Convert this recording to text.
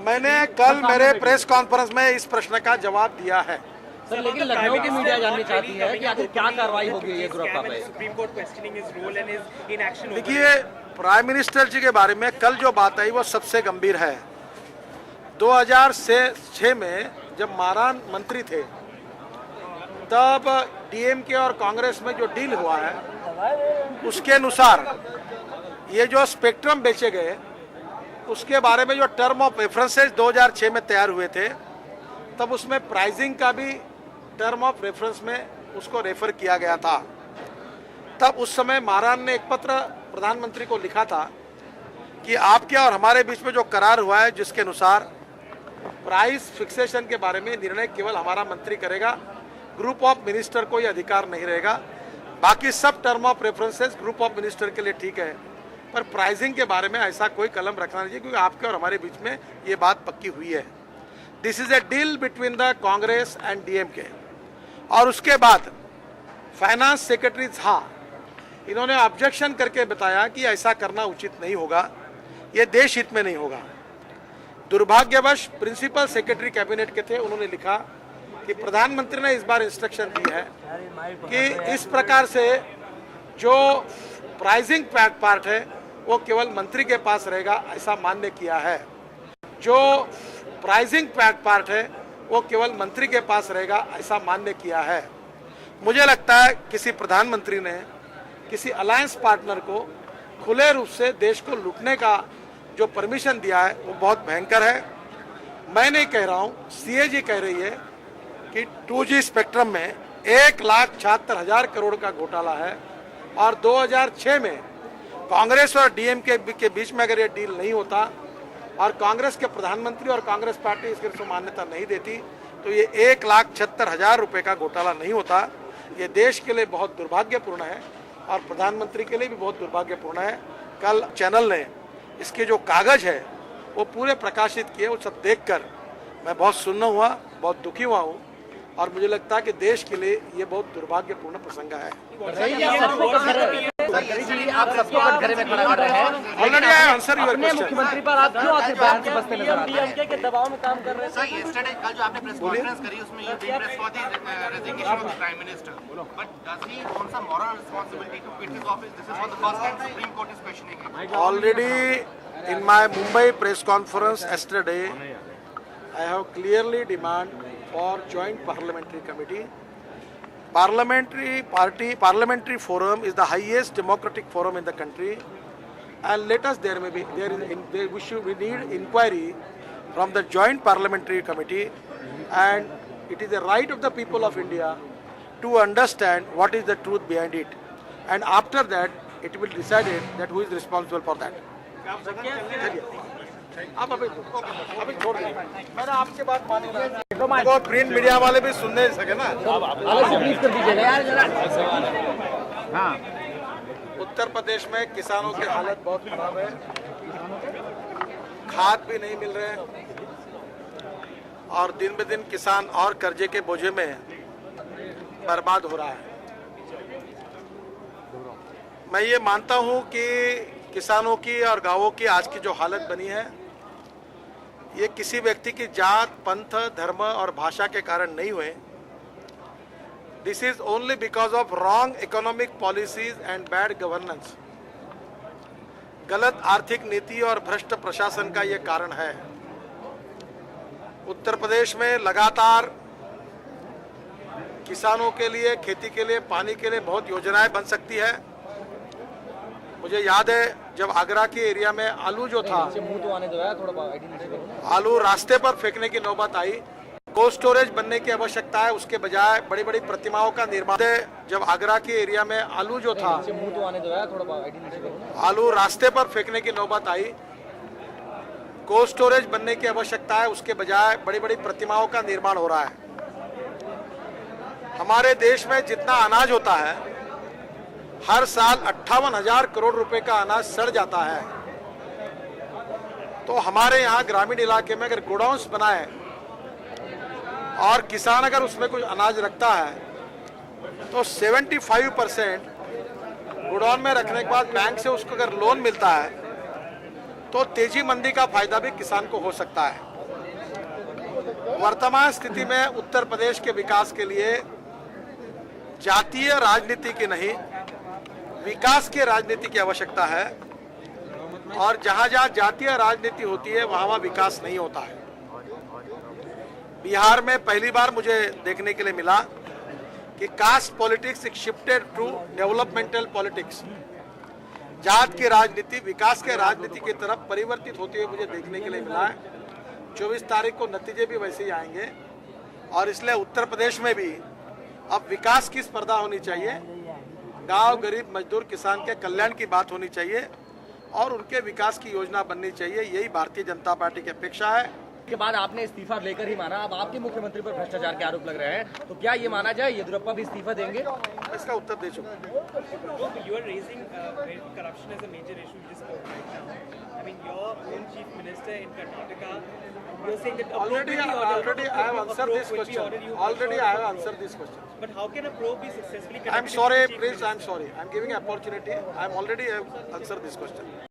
मैंने कल मेरे प्रेस कॉन्फ्रेंस में इस प्रश्न का जवाब दिया है। सर, लेकिन लखनऊ की मीडिया जाननी चाहती है कि आखिर क्या कार्रवाई होगी ये गुरप्पा पे। देखिए, प्राइम मिनिस्टर जी के बारे में कल जो बात आई वो सबसे गंभीर है। 2006 में जब मारान मंत्री थे तब डीएमके और कांग्रेस में जो डील हुआ है उसके अनुसार ये जो स्पेक्ट्रम बेचे गए उसके बारे में जो टर्म ऑफ रेफरेंसेस 2006 में तैयार हुए थे तब उसमें प्राइसिंग का भी टर्म ऑफ रेफरेंस में उसको रेफर किया गया था। तब उस समय मारान ने एक पत्र प्रधानमंत्री को लिखा था कि आपके और हमारे बीच में जो करार हुआ है जिसके अनुसार प्राइस फिक्सेशन के बारे में निर्णय केवल हमारा मंत्री करेगा, ग्रुप ऑफ मिनिस्टर को ये अधिकार नहीं रहेगा। बाकी सब term of references group of minister के लिए ठीक है, पर प्राइसिंग के बारे में ऐसा कोई कलम रखना नहीं चाहिए क्योंकि आपके और हमारे बीच में ये बात पक्की हुई है। This is a deal between the Congress and DMK. और उसके बाद फाइनेंस सेक्रेटरी झा इन्होंने ऑब्जेक्शन करके बताया कि ऐसा करना उचित नहीं होगा, ये देश हित में नहीं होगा। दुर्भाग्यवश प्रिंसिपल सेक्रेटरी कैबिनेट के थे, उन्होंने लिखा कि प्रधानमंत्री ने इस बार इंस्ट्रक्शन दी है कि इस प्रकार से जो प्राइसिंग पार्ट है वो केवल मंत्री के पास रहेगा, ऐसा मान्य किया है। जो प्राइसिंग पार्ट है वो केवल मंत्री के पास रहेगा, ऐसा मान्य किया है। मुझे लगता है किसी प्रधानमंत्री ने किसी अलायंस पार्टनर को खुले रूप से देश को लूटने का जो परमिशन दिया है वो बहुत भयंकर है। मैं नहीं कह रहा हूँ, सीएजी कह रही है कि 2G स्पेक्ट्रम में 1,76,000 करोड़ का घोटाला है और 2006 में कांग्रेस और डीएमके के बीच में अगर ये डील नहीं होता और कांग्रेस के प्रधानमंत्री और कांग्रेस पार्टी इसकी मान्यता नहीं देती तो ये 1,76,000 रुपये का घोटाला नहीं होता। ये देश के लिए बहुत दुर्भाग्यपूर्ण है और प्रधानमंत्री के लिए भी बहुत दुर्भाग्यपूर्ण है। कल चैनल ने इसके जो कागज है वो पूरे प्रकाशित किए, वो सब देखकर मैं बहुत सुन्न हुआ, बहुत दुखी हुआ हूँ और मुझे लगता है कि देश के लिए ये बहुत दुर्भाग्यपूर्ण प्रसंग है। आप सबको कटघरे में खड़ा कर रहे हैं। Already I answer your question. मुख्यमंत्री पर आप क्यों आखिर बयान से बचते नजर आ रहे हैं? के दबाव में काम कर रहे हैं। सर, yesterday कल जो आपने प्रेस कॉन्फ्रेंस करी उसमें you did press for the resignation of the Prime Minister. But does he own some moral responsibility to quit his office? This is for the first time Supreme Court is questioning him. Already in my Mumbai press conference yesterday, I have clearly demand for joint parliamentary committee. Parliamentary forum is the highest democratic forum in the country, and let us we need inquiry from the joint parliamentary committee, and it is the right of the people of India to understand what is the truth behind it, and after that it will decide that who is responsible for that. आप अभी छोड़ दें, मैंने आपके बात मानी ना, तो प्रिंट मीडिया वाले भी सुन नहीं सके ना। प्लीज कर दीजिएगा यार जरा। हाँ, उत्तर प्रदेश में किसानों की हालत बहुत खराब है, खाद भी नहीं मिल रहे और दिन ब दिन किसान और कर्जे के बोझे में बर्बाद हो रहा है। मैं ये मानता हूँ कि किसानों की और गांवों की आज की जो हालत बनी है ये किसी व्यक्ति की जात, पंथ, धर्म और भाषा के कारण नहीं हुए। This is only because of wrong economic policies and bad governance. गलत आर्थिक नीति और भ्रष्ट प्रशासन का ये कारण है। उत्तर प्रदेश में लगातार किसानों के लिए, खेती के लिए, पानी के लिए बहुत योजनाएं बन सकती है। मुझे याद है जब आगरा के एरिया में आलू जो था, आलू रास्ते पर फेंकने की नौबत आई। कोल्ड स्टोरेज बनने की आवश्यकता है, उसके बजाय बड़ी बड़ी प्रतिमाओं का निर्माण। जब आगरा के एरिया में आलू जो था, आलू रास्ते पर फेंकने की नौबत आई। कोल्ड स्टोरेज बनने की आवश्यकता है, उसके बजाय बड़ी बड़ी प्रतिमाओं का निर्माण हो रहा है। हमारे देश में जितना अनाज होता है हर साल 58,000 करोड़ रुपए का अनाज सड़ जाता है। तो हमारे यहाँ ग्रामीण इलाके में अगर गोडाउन्स बनाए और किसान अगर उसमें कुछ अनाज रखता है तो 75% गोडाउन में रखने के बाद बैंक से उसको अगर लोन मिलता है तो तेजी मंदी का फायदा भी किसान को हो सकता है। वर्तमान स्थिति में उत्तर प्रदेश के विकास के लिए जातीय राजनीति की नहीं, विकास की राजनीति की आवश्यकता है। और जहां जहां जातीय राजनीति होती है वहां विकास नहीं होता है। बिहार में पहली बार मुझे देखने के लिए मिला कि caste politics shifted to developmental politics, जात की राजनीति विकास के राजनीति की तरफ परिवर्तित होते हुए मुझे देखने के लिए मिला है। 24 तारीख को नतीजे भी वैसे ही आएंगे और इसलिए उत्तर प्रदेश में भी अब विकास की स्पर्धा होनी चाहिए। गांव, गरीब, मजदूर, किसान के कल्याण की बात होनी चाहिए और उनके विकास की योजना बननी चाहिए। यही भारतीय जनता पार्टी की अपेक्षा है। के बाद आपने इस्तीफा लेकर ही माना, अब आपके मुख्यमंत्री पर भ्रष्टाचार के आरोप लग रहे हैं, तो क्या ये माना जाए येदियुरप्पा भी इस्तीफा देंगे? इसका उत्तर दे चुका। You are raising corruption as a major issue you just spoke right now. I mean, your own chief minister in Karnataka, you're saying that Already I have answered this question. Already I have answered this question. But how can a probe be successfully conducted? I'm sorry, please. I'm sorry. I'm giving opportunity. I'm already have answered this question.